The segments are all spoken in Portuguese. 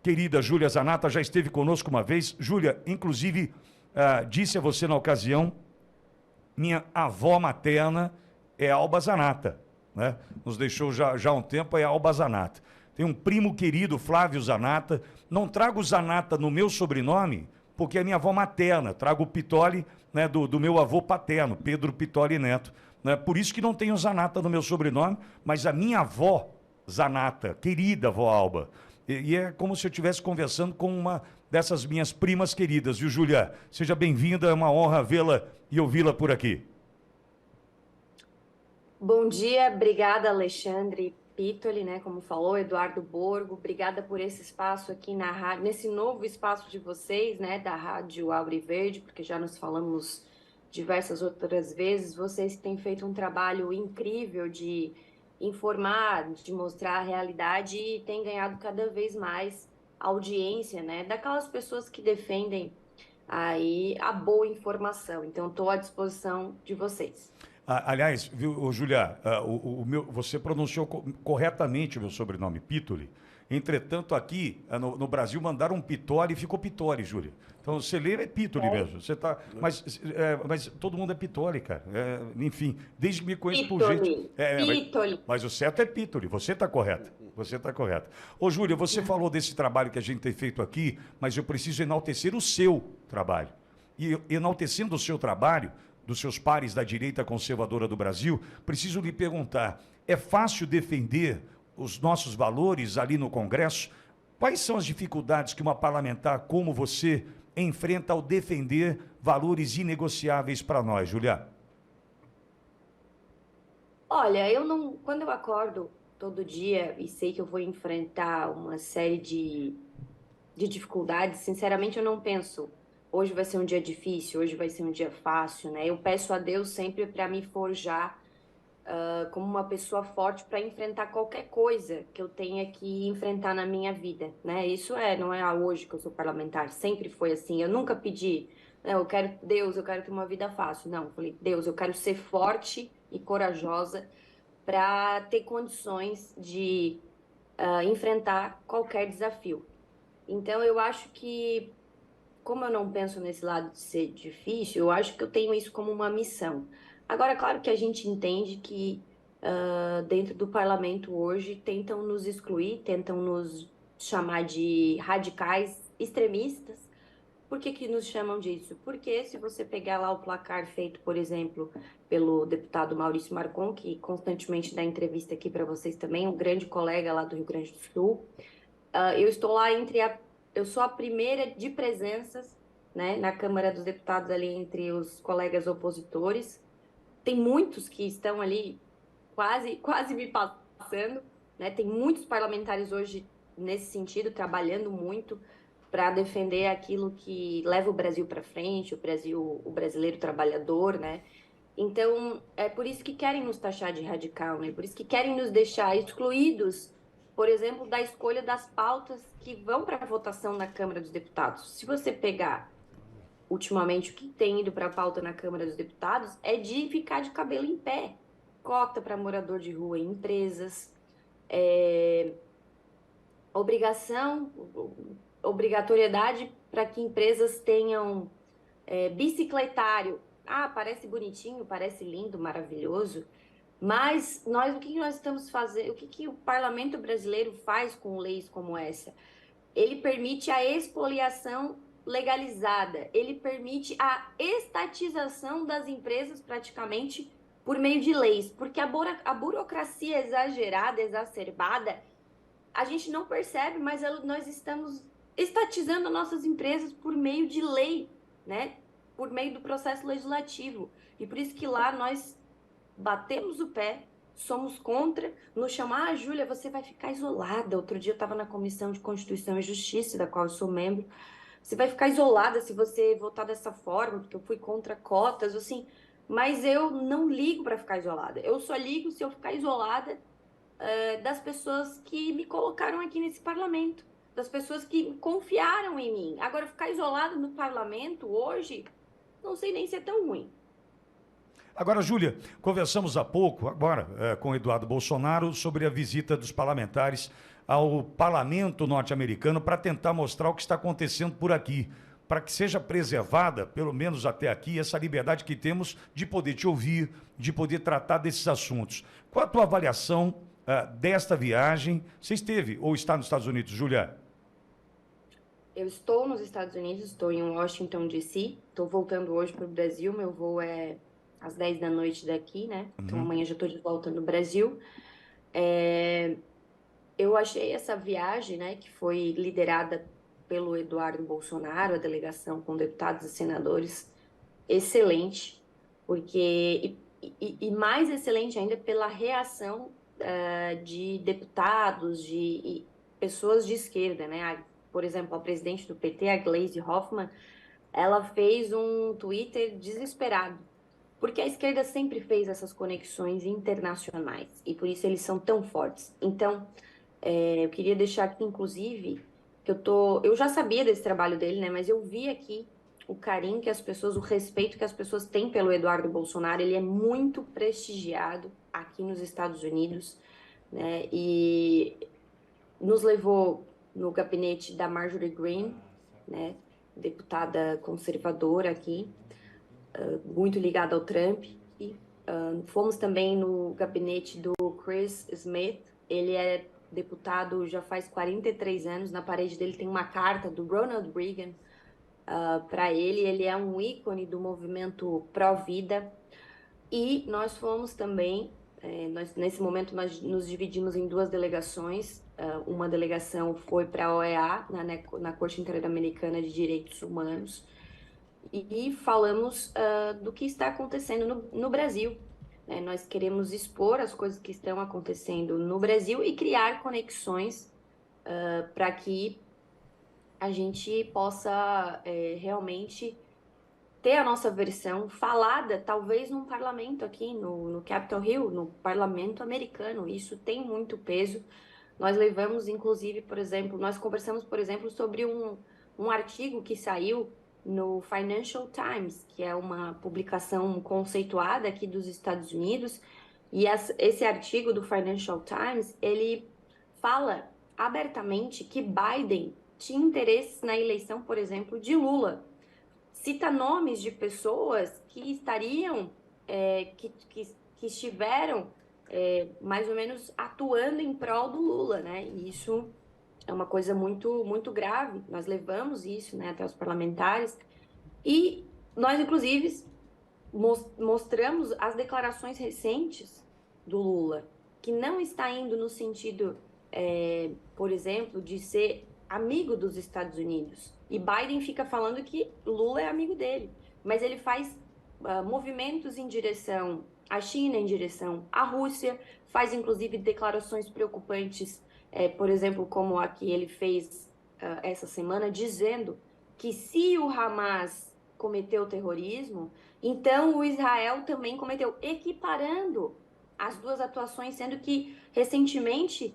querida Júlia Zanata, já esteve conosco uma vez. Júlia, inclusive, disse a você na ocasião, minha avó materna é Alba Zanata, né? Nos deixou já há um tempo, é Alba Zanata. Tem um primo querido, Flávio Zanata. Não trago Zanata no meu sobrenome, porque é minha avó materna. Trago o Pitoli, né, do meu avô paterno, Pedro Pitoli Neto. Né? Por isso que não tenho Zanata no meu sobrenome, mas a minha avó Zanata, querida avó Alba. E é como se eu estivesse conversando com uma dessas minhas primas queridas, viu, Júlia? Seja bem-vinda, é uma honra vê-la e ouvi-la por aqui. Bom dia, obrigada Alexandre Pitoli, né, como falou, Eduardo Borgo, obrigada por esse espaço aqui na rádio, nesse novo espaço de vocês, né, da Rádio Auriverde, porque já nos falamos diversas outras vezes, vocês têm feito um trabalho incrível de informar, de mostrar a realidade e têm ganhado cada vez mais audiência, né, daquelas pessoas que defendem aí a boa informação. Então, estou à disposição de vocês. Aliás, viu, Júlia, você pronunciou corretamente o meu sobrenome, Pitoli. Entretanto, aqui no Brasil mandaram um Pitoli e ficou Pitoli, Júlia. Então, você lê é Pitoli mesmo. Você tá, mas todo mundo é Pitoli, cara. Enfim, desde que me conheço por gente. Pitoli. Mas o certo é Pitoli, você está correta. Você está correta. Ô, Júlia, você falou desse trabalho que a gente tem feito aqui, mas eu preciso enaltecer o seu trabalho. E enaltecendo o seu trabalho, dos seus pares da direita conservadora do Brasil, preciso lhe perguntar, é fácil defender os nossos valores ali no Congresso? Quais são as dificuldades que uma parlamentar como você enfrenta ao defender valores inegociáveis para nós, Julia? Olha, quando eu acordo todo dia e sei que eu vou enfrentar uma série de dificuldades, sinceramente eu não penso, hoje vai ser um dia difícil, hoje vai ser um dia fácil, né? Eu peço a Deus sempre para me forjar como uma pessoa forte para enfrentar qualquer coisa que eu tenha que enfrentar na minha vida, né? Isso não é hoje que eu sou parlamentar, sempre foi assim. Eu nunca pedi, né, Deus, eu quero ter uma vida fácil. Não, eu falei, Deus, eu quero ser forte e corajosa para ter condições de enfrentar qualquer desafio. Então, eu acho que, como eu não penso nesse lado de ser difícil, eu acho que eu tenho isso como uma missão. Agora, claro que a gente entende que dentro do parlamento hoje tentam nos excluir, tentam nos chamar de radicais extremistas. Por que que nos chamam disso? Porque se você pegar lá o placar feito, por exemplo, pelo deputado Maurício Marcon, que constantemente dá entrevista aqui para vocês também, um grande colega lá do Rio Grande do Sul, eu estou lá eu sou a primeira de presenças, né, na Câmara dos Deputados ali entre os colegas opositores. Tem muitos que estão ali quase me passando, né? Tem muitos parlamentares hoje nesse sentido trabalhando muito para defender aquilo que leva o Brasil para frente, o brasileiro trabalhador, né? Então, é por isso que querem nos taxar de radical, né? Por isso que querem nos deixar excluídos, por exemplo, da escolha das pautas que vão para a votação na Câmara dos Deputados. Se você pegar, ultimamente, o que tem ido para a pauta na Câmara dos Deputados é de ficar de cabelo em pé. Cota para morador de rua em empresas, obrigatoriedade para que empresas tenham bicicletário. Ah, parece bonitinho, parece lindo, maravilhoso, mas o que nós estamos fazendo? O que o parlamento brasileiro faz com leis como essa? Ele permite a expoliação legalizada, ele permite a estatização das empresas praticamente por meio de leis, porque a burocracia exagerada, exacerbada, a gente não percebe, mas nós estamos estatizando nossas empresas por meio de lei, né? Por meio do processo legislativo. E por isso que lá nós batemos o pé, somos contra, nos chamar, Júlia, você vai ficar isolada. Outro dia eu estava na Comissão de Constituição e Justiça, da qual eu sou membro. Você vai ficar isolada se você votar dessa forma, porque eu fui contra cotas, assim. Mas eu não ligo para ficar isolada. Eu só ligo se eu ficar isolada das pessoas que me colocaram aqui nesse parlamento, das pessoas que confiaram em mim. Agora, ficar isolado no parlamento hoje, não sei nem se é tão ruim. Agora, Júlia, conversamos há pouco, agora, com o Eduardo Bolsonaro, sobre a visita dos parlamentares ao parlamento norte-americano para tentar mostrar o que está acontecendo por aqui, para que seja preservada, pelo menos até aqui, essa liberdade que temos de poder te ouvir, de poder tratar desses assuntos. Qual a tua avaliação desta viagem? Você esteve ou está nos Estados Unidos, Júlia? Eu estou nos Estados Unidos, estou em Washington, D.C. Estou voltando hoje para o Brasil. Meu voo é às 10 da noite daqui, né? Então amanhã já estou de volta no Brasil. Eu achei essa viagem, né, que foi liderada pelo Eduardo Bolsonaro, a delegação com deputados e senadores, excelente, porque e mais excelente ainda pela reação de deputados, de pessoas de esquerda, né? Por exemplo, a presidente do PT, a Gleisi Hoffmann, ela fez um Twitter desesperado, porque a esquerda sempre fez essas conexões internacionais e por isso eles são tão fortes. Então, eu queria deixar aqui, inclusive, que eu já sabia desse trabalho dele, né? Mas eu vi aqui o carinho que as pessoas, o respeito que as pessoas têm pelo Eduardo Bolsonaro. Ele é muito prestigiado aqui nos Estados Unidos, né? E nos levou no gabinete da Marjorie Greene, né? Deputada conservadora aqui, muito ligada ao Trump. E, fomos também no gabinete do Chris Smith. Ele é deputado já faz 43 anos. Na parede dele tem uma carta do Ronald Reagan para ele. Ele é um ícone do movimento pró-vida. E nós fomos também, nesse momento nós nos dividimos em duas delegações. Uma delegação foi para a OEA, na Corte Interamericana de Direitos Humanos, e falamos do que está acontecendo no Brasil. Nós queremos expor as coisas que estão acontecendo no Brasil e criar conexões para que a gente possa realmente ter a nossa versão falada, talvez num parlamento aqui, no Capitol Hill, no parlamento americano. Isso tem muito peso. Nós levamos, inclusive, por exemplo, nós conversamos, por exemplo, sobre um artigo que saiu no Financial Times, que é uma publicação conceituada aqui dos Estados Unidos, e esse artigo do Financial Times, ele fala abertamente que Biden tinha interesses na eleição, por exemplo, de Lula. Cita nomes de pessoas que estariam, que estiveram mais ou menos atuando em prol do Lula, né? E isso é uma coisa muito, muito grave. Nós levamos isso, né, até os parlamentares e nós, inclusive, mostramos as declarações recentes do Lula, que não está indo no sentido, por exemplo, de ser amigo dos Estados Unidos. E Biden fica falando que Lula é amigo dele, mas ele faz movimentos em direção à China, em direção à Rússia, faz inclusive declarações preocupantes, por exemplo, como a que ele fez essa semana, dizendo que se o Hamas cometeu terrorismo, então o Israel também cometeu, equiparando as duas atuações, sendo que recentemente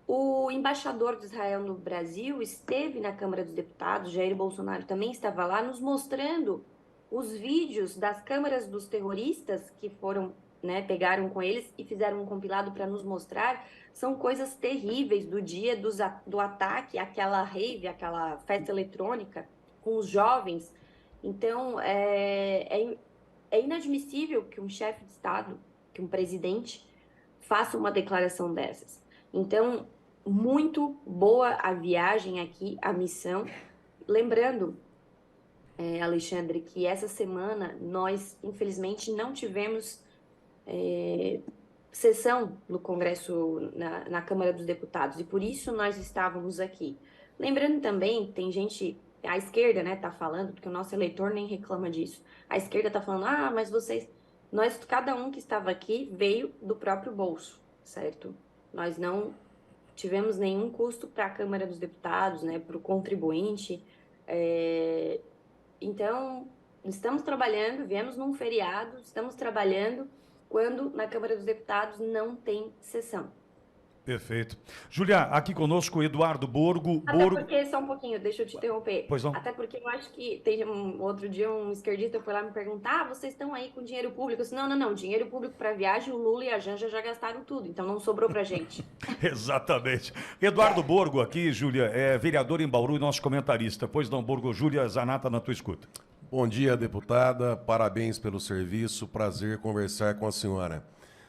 o embaixador de Israel no Brasil esteve na Câmara dos Deputados, Jair Bolsonaro também estava lá, nos mostrando os vídeos das câmaras dos terroristas que foram, né, pegaram com eles e fizeram um compilado para nos mostrar. São coisas terríveis do dia do ataque, aquela rave, aquela festa eletrônica com os jovens. Então, é inadmissível que um chefe de Estado, que um presidente, faça uma declaração dessas. Então, muito boa a viagem aqui, a missão. Lembrando, Alexandre, que essa semana nós, infelizmente, não tivemos sessão no Congresso, na Câmara dos Deputados, e por isso nós estávamos aqui. Lembrando também, tem gente, a esquerda, né, tá falando, porque o nosso eleitor nem reclama disso. A esquerda tá falando, mas vocês, cada um que estava aqui veio do próprio bolso, certo? Nós não tivemos nenhum custo para a Câmara dos Deputados, né, para o contribuinte. Então, estamos trabalhando, viemos num feriado, estamos trabalhando quando na Câmara dos Deputados não tem sessão. Perfeito. Júlia, aqui conosco o Eduardo Borgo. Até Borgo, porque, só um pouquinho, deixa eu te interromper. pois não? Até porque eu acho que tem outro dia um esquerdista foi lá me perguntar: ah, vocês estão aí com dinheiro público? Eu disse, não, não, não, dinheiro público para viagem, o Lula e a Janja já gastaram tudo, então não sobrou pra gente. Exatamente. Eduardo Borgo aqui, Júlia, é vereador em Bauru e nosso comentarista. Pois não, Borgo, Júlia Zanata na tua escuta. Bom dia, deputada. Parabéns pelo serviço. Prazer conversar com a senhora.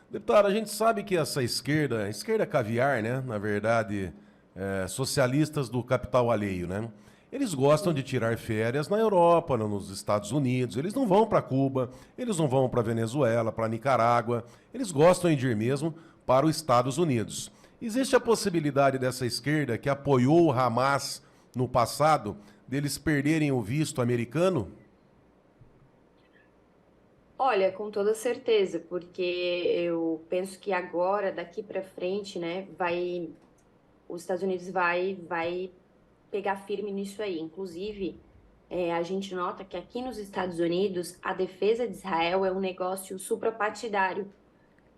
Deputada, a gente sabe que essa esquerda, esquerda caviar, né? Na verdade, socialistas do capital alheio, né? Eles gostam de tirar férias na Europa, nos Estados Unidos. Eles não vão para Cuba, eles não vão para Venezuela, para Nicarágua. Eles gostam de ir mesmo para os Estados Unidos. Existe a possibilidade dessa esquerda que apoiou o Hamas no passado, deles perderem o visto americano? Olha, com toda certeza, porque eu penso que agora, daqui para frente, né, os Estados Unidos vai pegar firme nisso aí. Inclusive, a gente nota que aqui nos Estados Unidos a defesa de Israel é um negócio suprapartidário.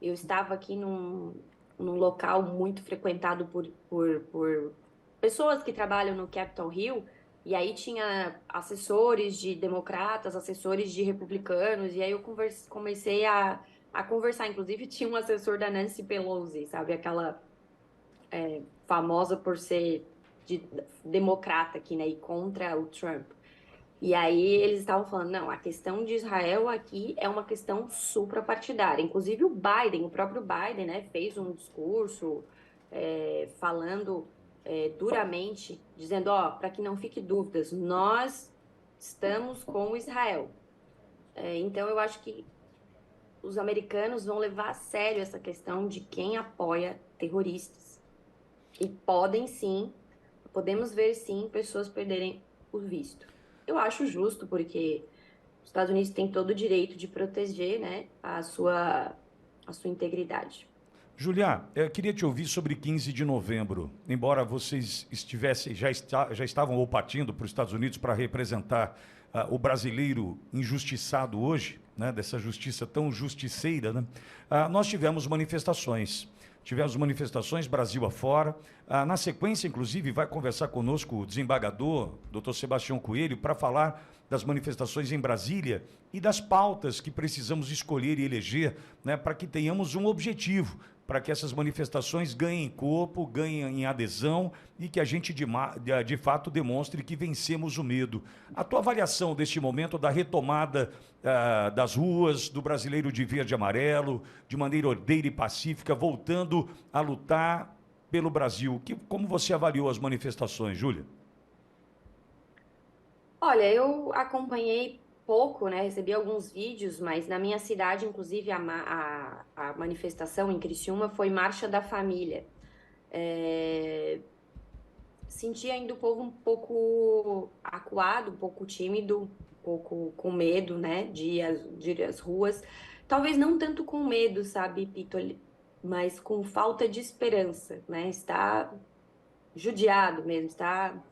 Eu estava aqui num local muito frequentado por pessoas que trabalham no Capitol Hill, e aí tinha assessores de democratas, assessores de republicanos, e aí eu comecei a conversar. Inclusive, tinha um assessor da Nancy Pelosi, sabe? Aquela famosa por ser democrata aqui, né? E contra o Trump. E aí eles estavam falando, não, a questão de Israel aqui é uma questão suprapartidária. Inclusive o Biden, o próprio Biden, né, fez um discurso falando duramente, dizendo, ó, para que não fique dúvidas, nós estamos com Israel. Então eu acho que os americanos vão levar a sério essa questão de quem apoia terroristas. E podemos ver sim pessoas perderem o visto. Eu acho justo, porque os Estados Unidos têm todo o direito de proteger, né, a sua integridade. Julia, eu queria te ouvir sobre 15 de novembro. Embora vocês já estavam ou partindo para os Estados Unidos para representar o brasileiro injustiçado hoje, né, dessa justiça tão justiceira, né, nós tivemos manifestações. Tivemos manifestações Brasil afora. Na sequência, inclusive, vai conversar conosco o desembargador, doutor Sebastião Coelho, para falar das manifestações em Brasília e das pautas que precisamos escolher e eleger, né, para que tenhamos um objetivo, para que essas manifestações ganhem corpo, ganhem adesão e que a gente, de fato, demonstre que vencemos o medo. A tua avaliação deste momento da retomada das ruas, do brasileiro de verde e amarelo, de maneira ordeira e pacífica, voltando a lutar pelo Brasil. Como você avaliou as manifestações, Júlia? Olha, eu acompanhei pouco, né? Recebi alguns vídeos, mas na minha cidade, inclusive, a manifestação em Criciúma foi Marcha da Família. É, Senti ainda o povo um pouco acuado, um pouco tímido, um pouco com medo, né, de ir às ruas. Talvez não tanto com medo, sabe, Pitoli, mas com falta de esperança, né? Está judiado mesmo, está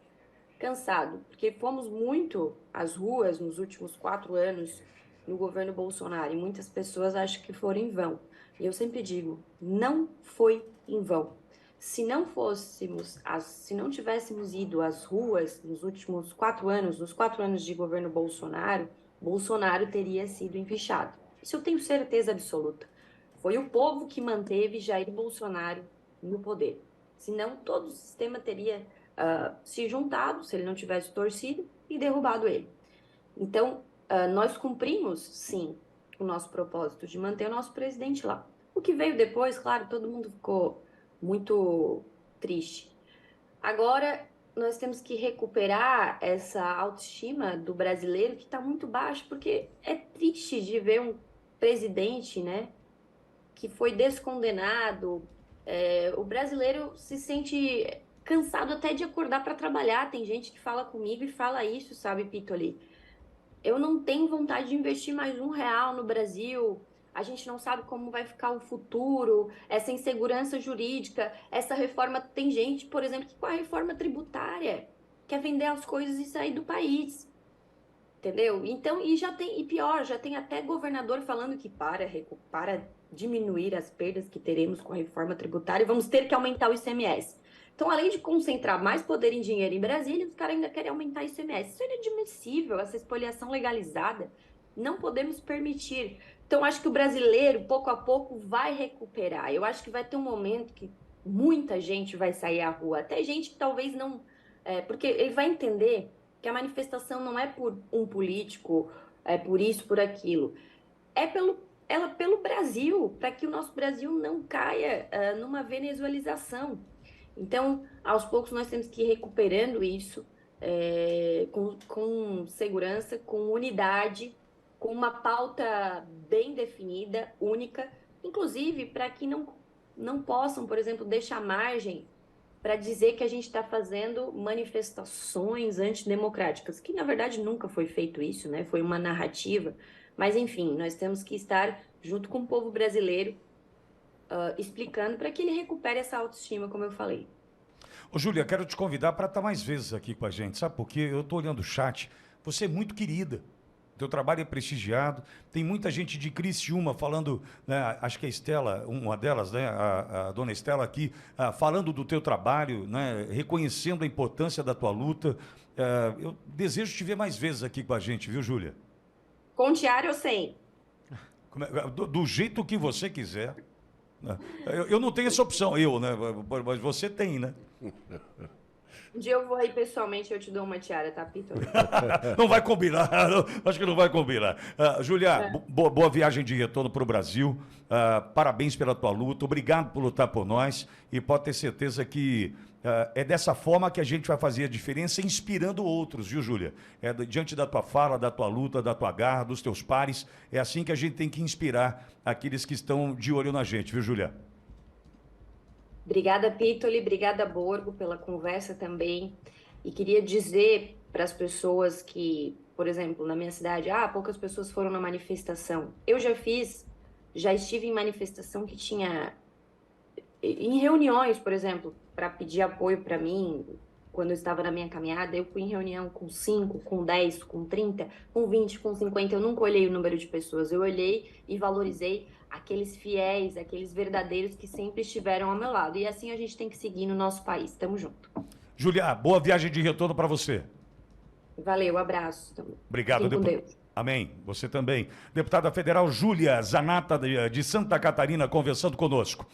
cansado, porque fomos muito às ruas nos últimos 4 anos no governo Bolsonaro e muitas pessoas acham que foram em vão. E eu sempre digo, não foi em vão. Se não tivéssemos ido às ruas nos últimos 4 anos, nos 4 anos de governo Bolsonaro, Bolsonaro teria sido empichado. Isso eu tenho certeza absoluta. Foi o povo que manteve Jair Bolsonaro no poder. Senão, todo o sistema teria se juntado, se ele não tivesse torcido, e derrubado ele. Então, nós cumprimos, sim, o nosso propósito de manter o nosso presidente lá. O que veio depois, claro, todo mundo ficou muito triste. Agora, nós temos que recuperar essa autoestima do brasileiro que está muito baixa, porque é triste de ver um presidente, né, que foi descondenado. O brasileiro se sente cansado até de acordar para trabalhar. Tem gente que fala comigo e fala isso, sabe, Pitoli? Eu não tenho vontade de investir mais R$ 1 no Brasil. A gente não sabe como vai ficar o futuro, essa insegurança jurídica, essa reforma. Tem gente, por exemplo, que com a reforma tributária quer vender as coisas e sair do país. Entendeu? Então, e pior, já tem até governador falando que para diminuir as perdas que teremos com a reforma tributária e vamos ter que aumentar o ICMS. Então, além de concentrar mais poder em dinheiro em Brasília, os caras ainda querem aumentar o ICMS. Isso é inadmissível, essa espoliação legalizada. Não podemos permitir. Então, acho que o brasileiro, pouco a pouco, vai recuperar. Eu acho que vai ter um momento que muita gente vai sair à rua. Até gente que talvez não... porque ele vai entender que a manifestação não é por um político, é por isso, por aquilo. É pelo Brasil, para que o nosso Brasil não caia numa venezuelização. Então, aos poucos, nós temos que ir recuperando isso com segurança, com unidade, com uma pauta bem definida, única, inclusive para que não possam, por exemplo, deixar margem para dizer que a gente está fazendo manifestações antidemocráticas, que na verdade nunca foi feito isso, né? Foi uma narrativa. Mas, enfim, nós temos que estar junto com o povo brasileiro, explicando para que ele recupere essa autoestima, como eu falei. Ô, Júlia, quero te convidar para estar mais vezes aqui com a gente, sabe por quê? Eu estou olhando o chat, você é muito querida. Teu trabalho é prestigiado. Tem muita gente de Criciúma falando, né, acho que a Estela, uma delas, né, a dona Estela aqui, falando do teu trabalho, né, reconhecendo a importância da tua luta. Eu desejo te ver mais vezes aqui com a gente, viu, Júlia? Com diário ou sem? Do jeito que você quiser. Eu não tenho essa opção, né? Mas você tem, né? Um dia eu vou aí pessoalmente e eu te dou uma tiara, tá, Pito? Não vai combinar, acho que não vai combinar. Júlia, boa viagem de retorno para o Brasil. Parabéns pela tua luta, obrigado por lutar por nós. E pode ter certeza que é dessa forma que a gente vai fazer a diferença, inspirando outros, viu, Júlia? Diante da tua fala, da tua luta, da tua garra, dos teus pares, é assim que a gente tem que inspirar aqueles que estão de olho na gente, viu, Júlia? Obrigada, Pitoli, obrigada, Borgo, pela conversa também. E queria dizer para as pessoas que, por exemplo, na minha cidade, poucas pessoas foram na manifestação. Eu já estive em manifestação que tinha, em reuniões, por exemplo, para pedir apoio para mim, quando eu estava na minha caminhada, eu fui em reunião com 5, com 10, com 30, com 20, com 50, eu nunca olhei o número de pessoas, eu olhei e valorizei aqueles fiéis, aqueles verdadeiros que sempre estiveram ao meu lado. E assim a gente tem que seguir no nosso país. Tamo junto. Júlia, boa viagem de retorno para você. Valeu, abraço. Obrigado. Com Deus. Amém. Você também. Deputada Federal Júlia Zanata, de Santa Catarina, conversando conosco.